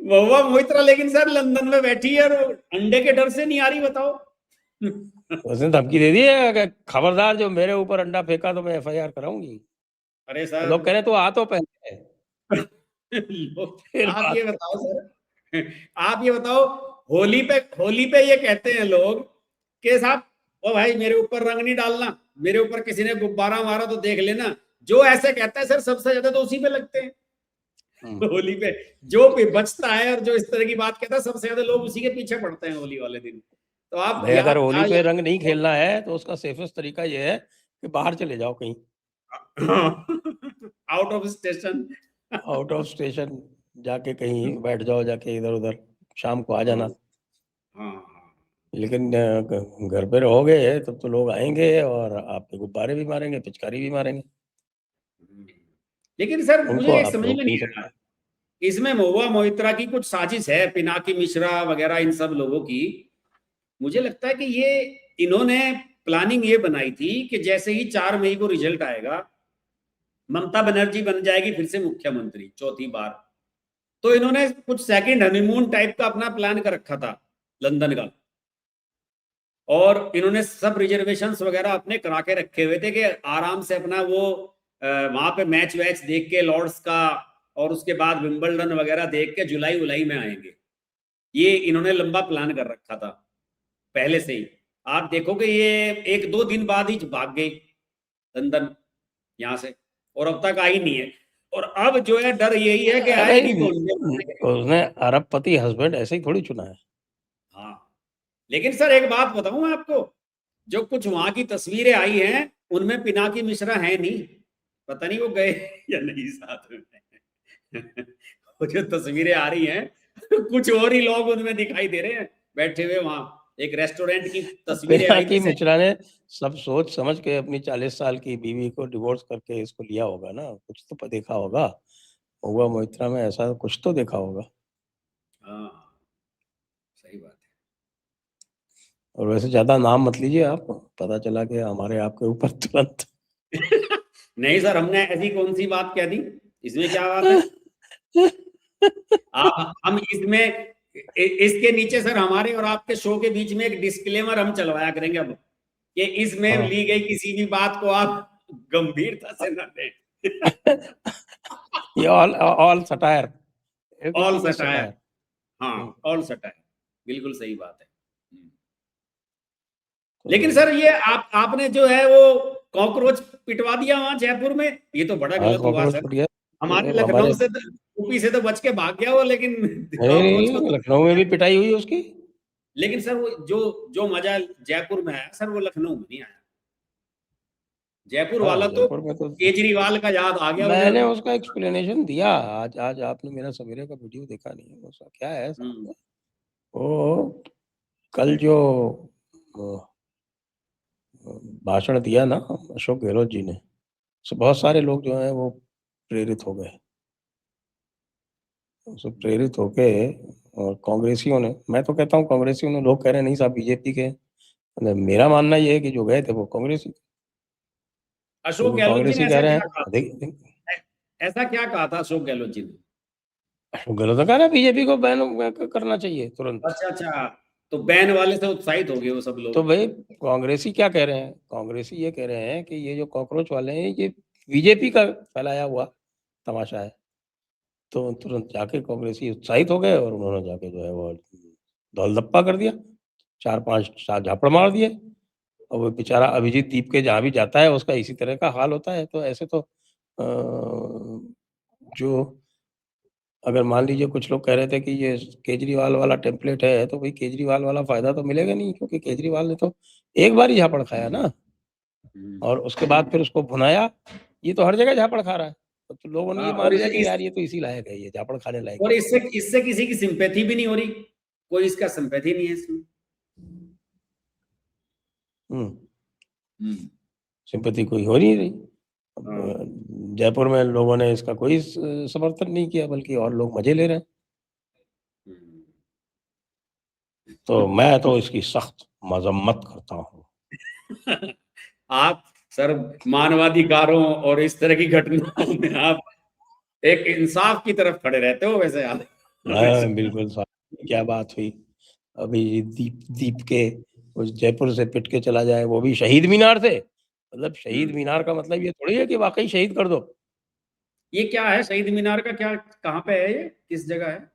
महुआ मोहित्रा लेकिन sir London में बैठी है और अंडे के डर से नहीं आ रही, बताओ। उसने धमकी दे दी है कि खबरदार जो मेरे ऊपर अंडा फेंका तो मैं एफआईआर कराऊंगी। अरे सर लोग कह रहे तो आ तो पहले फिर आप ये बात बताओ सर, आप ये बताओ, होली पे ये कहते हैं लोग कि साहब ओ भाई मेरे ऊपर रंग नहीं डालना, मेरे ऊपर किसी ने गुब्बारा मारा तो देख लेना। जो ऐसे कहता है सर सबसे ज्यादा तो उसी पे लगते हैं। होली पे जो भी बचता है और जो इस तरह की बात कहता है सबसे ज्यादा लोग उसी के पीछे पड़ते हैं होली वाले दिन। तो आप भाई अगर होली पे रंग नहीं खेलना है तो उसका सेफेस्ट तरीका ये है कि बाहर चले जाओ कहीं, out of station, out of station जाके कहीं बैठ जाओ, जाके इधर उधर, शाम को आ जाना। हाँ। लेकिन घर पे रहोगे तब तो लोग आएंगे और आप पे गुब्बारे भी मारेंगे, पिचकारी भी मारेंगे। लेकिन सर उनको मुझे एक आप समझ में रोक नहीं नहीं आ सकते। रहा, इसमें महुआ मोहित्रा की कुछ साजिश है, पिनाकी मिश्रा वगैरह इन सब लोगों की। मुझे लगता है कि ये इन्होंने प्लानिंग ये बनाई थी कि जैसे ही 4 मई को रिजल्ट आएगा, ममता बनर्जी बन जाएगी फिर से मुख्यमंत्री चौथी बार, तो इन्होंने कुछ सेकंड हनीमून टाइप का अपना प्लान कर रखा था लंदन का। और इन्होंने सब रिजर्वेशंस वगैरह अपने करा के रखे हुए थे कि आराम से अपना वो वहां पे मैच वैच देख के लॉर्ड्स का, और उसके बाद विंबलडन वगैरह देख के जुलाई उलाई में आएंगे। ये इन्होंने लंबा प्लान कर रखा था पहले से ही। आप देखोगे ये 1-2 दिन बाद ही भाग गई लंदन यहां से, और अब तक आई नहीं है। और अब जो है डर यही है कि आएगी तो उसने अरबपति हस्बैंड ऐसे ही थोड़ी चुना है। हाँ, लेकिन सर एक बात बताऊं मैं आपको, जो कुछ वहां की तस्वीरें आई हैं उनमें पिनाकी मिश्रा है नहीं, पता नहीं वो गए या नहीं साथ में। वो जो तस्वीरें आ रही हैं कुछ और ही लोग उनमें दिखाई दे रहे हैं बैठे हुए वहां। एक रेस्टोरेंट की तस्वीरें आई पिनाकी थी। मिश्रा ने सब सोच समझ के अपनी 40 साल की बीवी को डिवोर्स करके इसको लिया होगा ना, कुछ तो देखा होगा। महुआ मोहित्रा में ऐसा कुछ तो देखा होगा। हाँ, सही बात है। और वैसे ज्यादा नाम मत लीजिए आप, पता चला कि हमारे आपके ऊपर तुरंत नहीं सर, हमने ऐसी कौन सी बात कह दी, इसमें क्या बात है। आप हम इसमें इसके नीचे सर हमारे और आपके शो के बीच में एक डिस्क्लेमर हम चलवाया करेंगे अब, कि इसमें हाँ। ली गई किसी भी बात को आप गंभीरता से न लें। ये all satire, all everything is satire, satire. हाँ ऑल सटायर, बिल्कुल सही बात है। लेकिन सर ये आपने जो है वो कॉकरोच पिटवा दिया वहां जयपुर में, ये तो बड़ा गलत हुआ कॉकरोच सर। पड़ गया हमारे हमारे। लखनऊ से यूपी से तो बच के भाग गया वो, लेकिन नहीं कॉकरोच को नहीं, लखनऊ में भी पिटाई हुई उसकी। लेकिन सर वो जो जो मजा जयपुर में आया सर वो लखनऊ में नहीं आया। जयपुर हाँ वाला तो जयपुर में तो केजरीवाल का याद आ गया मुझे। मैंने उसका एक्सप्लेनेशन दिया। आज आज आपने मेरा सवेरे का वीडियो देखा नहीं है, उसका क्या है साहब। वो कल जो भाषण दिया ना अशोक गहलोत जी ने, उससे बहुत सारे लोग जो हैं वो प्रेरित हो गए। उससे प्रेरित होके और कांग्रेसियों ने, मैं तो कहता हूँ कांग्रेसियों ने, लोग कह रहे हैं नहीं साहब बीजेपी के, मेरा मानना ये है कि जो गए थे वो कांग्रेसी, अशोक क्योंकि गहलोत जी ने कांग्रेसी कह ऐसा रहे क्या हैं कहा, ऐसा क्या कहा था अशोक गहलोत जी ने। गलत कह रहे हैं बीजेपी को बैन करना चाहिए तुरंत। अच्छा अच्छा, तो बैन वाले से उत्साहित हो गए वो सब तो लोग। भाई कांग्रेसी क्या कह रहे हैं, कांग्रेसी ये कह रहे हैं कि ये जो कॉकरोच वाले हैं ये बीजेपी का फैलाया हुआ तमाशा है। तो तुरंत जाके कांग्रेसी उत्साहित हो गए और उन्होंने जाके जो है वो दौलधप्पा कर दिया, 4-5 झापड़ मार दिए। और वो बेचारा अभिजीत दीप के जहाँ भी जाता है उसका इसी तरह का हाल होता है। तो ऐसे तो जो अगर मान लीजिए कुछ लोग कह रहे थे कि ये केजरीवाल वाला टेम्पलेट है, तो भाई केजरीवाल वाला फायदा तो मिलेगा नहीं, क्योंकि केजरीवाल ने तो एक बार ही झापड़ खाया ना, और उसके बाद फिर उसको भुनाया। ये तो हर जगह झापड़ खा रहा है, तो लोगों ने ये मान लिया कि यार ये तो इसी लायक है, ये झापड़ खाने लायक और है। इससे इससे किसी की सिंपैथी भी नहीं हो रही, कोई इसका सिंपैथी नहीं है इसमें। सिंपैथी कोई हो नहीं रही। हाँ। जयपुर में लोगों ने इसका कोई समर्थन नहीं किया, बल्कि और लोग मजे ले रहे हैं। तो मैं तो इसकी सख्त मजम्मत करता हूँ। आप सर मानवाधिकारों और इस तरह की घटनाओं में आप एक इंसाफ की तरफ खड़े रहते हो वैसे आप। हाँ, बिल्कुल साहब, क्या बात हुई। अभी दीप के उस जयपुर से पिट के चला जाए, वो भी शहीद मीनार से। मतलब शहीद मीनार का मतलब ये थोड़ी है कि वाक़ई शहीद कर दो। ये क्या है शहीद मीनार का, क्या कहाँ पे है, ये किस जगह है?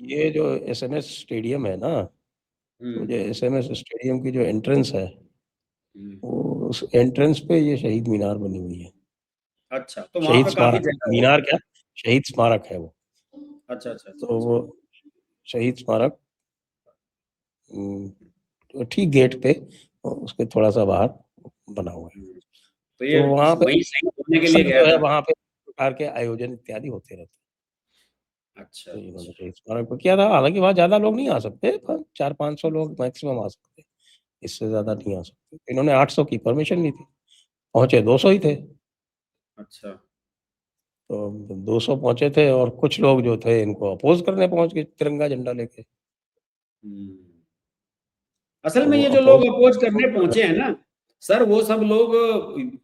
ये जो एसएमएस स्टेडियम है ना, तो हम्म। जो एसएमएस स्टेडियम की जो एंट्रेंस है, हम्म। वो उस एंट्रेंस पे ये शहीद मीनार बनी हुई है। अच्छा, तो वहां शहीद पे काफी स्मारक, जगह है। मीनार क्या, शहीद स्मारक है वो। अच्छा अच्छा अच्छा तो अच्छा। वो शहीद स्मारक तो ठीक गेट पे और उसके थोड़ा-सा बाहर बना हुआ है। हम्म। तो ये तो वहाँ पे वही शहीद होने के लिए अक्सर गया जो है था? वहाँ पे इस प्रकार के आयोजन इत्यादि होते रहते हैं। अच्छा तो इन्होंने अच्छा। शहीद स्मारक पे किया था। हालाँकि वहाँ ज़्यादा लोग नहीं आ सकते, पर 400-500 लोग मैक्सिमम आ सकते हैं, इससे ज़्यादा नहीं आ सकते। इन्होंने 800 की परमिशन ली थी, पहुँचे 200 ही थे। अच्छा। तो 200 पहुँचे थे और कुछ लोग जो थे इनको अपोज़ करने पहुँच गए तिरंगा झंडा लेके। हम्म। असल और में वो ये जो लोग अपोज़ अपोज करने पहुंचे हैं ना सर, वो सब लोग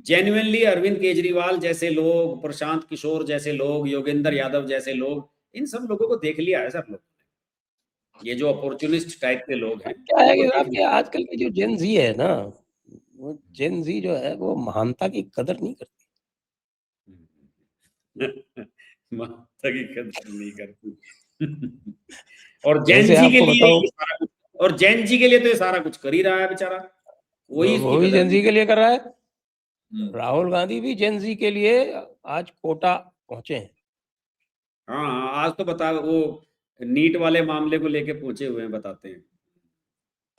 जेन्युइनली अरविंद केजरीवाल जैसे लोग, प्रशांत किशोर जैसे लोग, योगेंद्र यादव जैसे लोग, इन सब लोगों को देख लिया है सब लोग। ये जो अपॉर्चुनिस्ट टाइप के लोग हैं क्या है इनको कि देख साहब कि लिया। आजकल की जो जेन ज़ी है ना, वो जेन ज़ी जो है वो महानता की कदर नहीं करती। माता की कदर नहीं करती। और जैन जैसे जी के आपको लिए बताऊँ, ये सारा कुछ, और जैन जी के लिए तो ये सारा कुछ कर ही रहा है बेचारा, वही वो इसकी भी कदर जेन नहीं ज़ी के लिए कर रहा है। करता। राहुल गांधी भी जेन ज़ी के लिए आज कोटा पहुँचे हैं। हाँ हाँ, आज तो बता वो नीट वाले मामले को लेके पहुंचे हुए हैं, बताते हैं।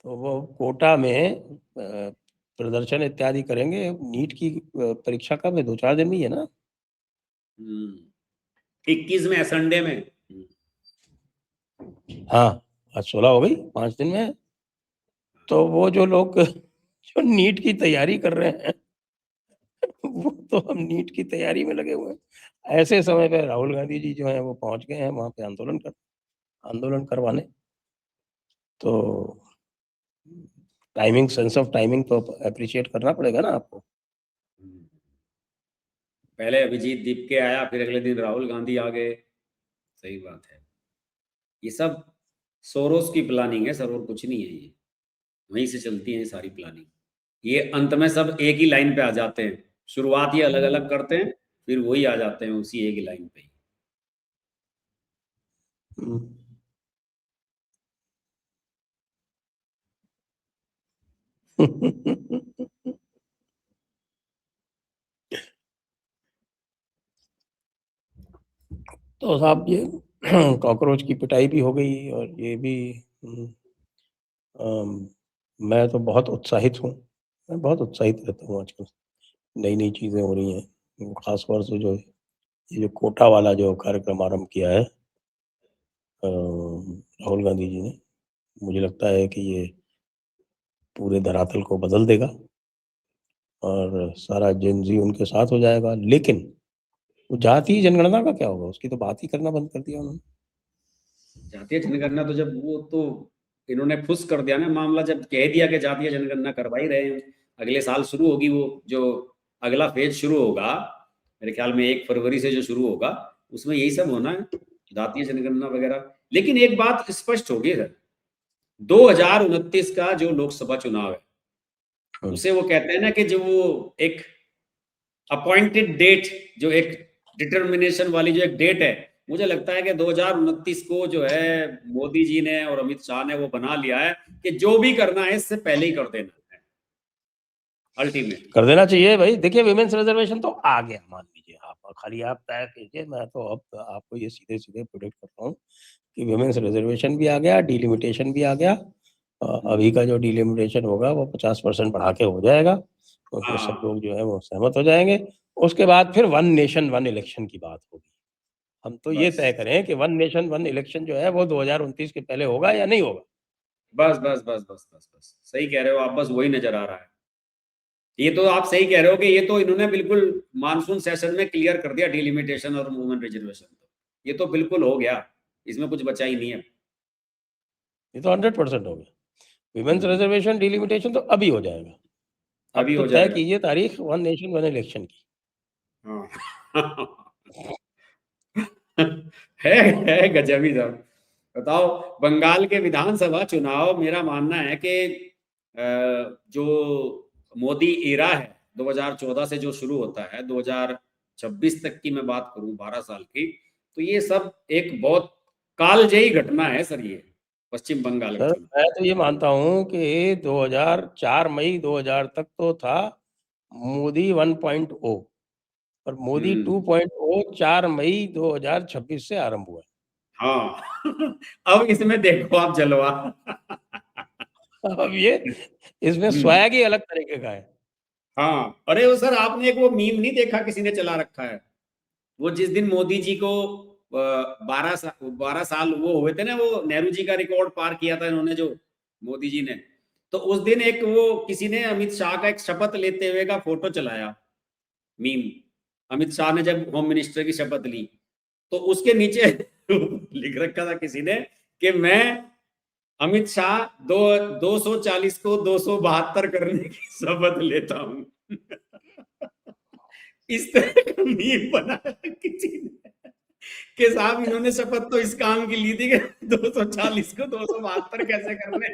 तो वो कोटा में प्रदर्शन इत्यादि करेंगे। नीट की परीक्षा कब है? 2-4 दिन में ही है ना? 21 में है, संडे में। हाँ, आज 16 हो गई, 5 दिन में है। तो वो जो लोग जो नीट की तैयारी कर रहे हैं, वो तो हम नीट की तैयारी में लगे हुए हैं। ऐसे समय पे राहुल गांधी जी जो हैं वो पहुँच गए हैं वहाँ पे आंदोलन करवाने। तो टाइमिंग, सेंस ऑफ टाइमिंग तो एप्रिशिएट करना पड़ेगा ना आपको। पहले अभिजीत दीप के आया, फिर अगले दिन राहुल गांधी आ गए। सही बात है। ये सब सोरोस की प्लानिंग है सर, और कुछ नहीं है ये। वहीं से चलती है ये सारी प्लानिंग। ये अंत में सब एक ही लाइन पे आ जाते हैं। शुरुआत ये अलग अलग करते हैं, फिर वही आ जाते हैं उसी एक ही लाइन पे। हुँ। तो साहब ये कॉकरोच की पिटाई भी हो गई और ये भी अम, मैं तो बहुत उत्साहित हूँ। मैं बहुत उत्साहित रहता हूँ आजकल। नई-नई चीज़ें हो रही हैं। ख़ास तौर से जो ये जो कोटा वाला जो कार्यक्रम आरंभ किया है राहुल गांधी जी ने, मुझे लगता है कि ये पूरे धरातल को बदल देगा और सारा जेन ज़ी उनके साथ हो जाएगा। लेकिन वो जातीय जनगणना का क्या होगा? उसकी तो बात ही करना बंद कर दिया उन्होंने। जातीय जनगणना तो जब वो तो इन्होंने फुस कर दिया ना मामला, जब कह दिया कि जातीय जनगणना करवा ही रहे हैं। अगले साल शुरू होगी वो जो अगला फेज शुरू होगा, मेरे ख्याल में 1 फरवरी से जो शुरू होगा, उसमें यही सब होना है, जातीय जनगणना वगैरह। लेकिन एक बात स्पष्ट होगी सर, 2029 का जो लोकसभा चुनाव है, हुँ। उसे वो कहते हैं ना कि जो वो एक अपॉइंटेड डेट, जो एक डिटर्मिनेशन वाली जो एक डेट है, मुझे लगता है कि 2029 को जो है मोदी जी ने और अमित शाह ने वो बना लिया है कि जो भी करना है इससे पहले ही कर देना है अल्टीमेटली। कर देना चाहिए भाई। देखिए वुमेन्स रिज़र्वेशन तो आ गया मान लीजिए आप, खाली आप तय कीजिए, मैं तो अब आपको ये सीधे-सीधे प्रेडिक्ट करता हूँ कि वुमेन्स रिज़र्वेशन भी आ गया, डिलिमिटेशन भी आ गया। अभी का जो डिलिमिटेशन होगा वो 50% बढ़ा के हो जाएगा। उसमें सब हाँ। लोग जो है वो सहमत हो जाएँगे। उसके बाद फिर वन नेशन वन इलेक्शन की बात होगी। हम तो ये तय बस करें कि वन नेशन वन इलेक्शन जो है वो 2029 के पहले होगा या नहीं होगा? बस बस बस बस बस बस सही कह रहे हो आप, बस वही नजर आ रहा है। ये तो आप सही कह रहे हो कि ये तो इन्होंने बिल्कुल मानसून सेशन में क्लियर कर दिया, डिलिमिटेशन और वुमेन रिजर्वेशन। तो ये तो बिल्कुल हो गया, इसमें कुछ बचा ही नहीं है। ये तो 100% हो गया। वुमेन्स हम्म, रिज़र्वेशन डिलिमिटेशन तो अभी हो जाएगा। अब अभी तो हो तय जाएगा। कीजिए तारीख वन नेशन वन इलेक्शन की। हाँ। है गजब ही साहब। बताओ, बंगाल के विधानसभा चुनाव, मेरा मानना है कि जो मोदी एरा है 2014 से जो शुरू होता है 2026 तक की मैं बात करूं, 12 साल की, तो ये सब एक बहुत कालजयी घटना है सर, ये पश्चिम बंगाल का सर चुनाव। मैं तो ये मानता हूँ कि 2004 मई 2000 तक तो था मोदी 1.0 और मोदी 2.0 4 मई 2026 से आरंभ हुआ है। हाँ अब इसमें देखो आप जलवा। अब ये इसमें स्वैग ही अलग तरीके का है। हाँ, अरे वो सर, आपने एक वो मीम नहीं देखा, किसी ने चला रखा है, वो जिस दिन मोदी जी को 12 साल वो हुए थे ना, वो नेहरू जी का रिकॉर्ड पार किया था इन्होंने, जो मोदी जी ने, तो उस दिन एक वो किसी ने अमित शाह का एक शपथ लेते हुए का फोटो चलाया, मीम। अमित शाह ने जब होम मिनिस्टर की शपथ ली, तो उसके नीचे लिख रखा था किसी ने कि मैं अमित शाह 240 को 272 करने की शपथ लेता हूं। इस तरह का मीम बनाया किसी ने कि साहब इन्होंने शपथ तो इस काम की ली थी कि 240 को 272 कैसे करने।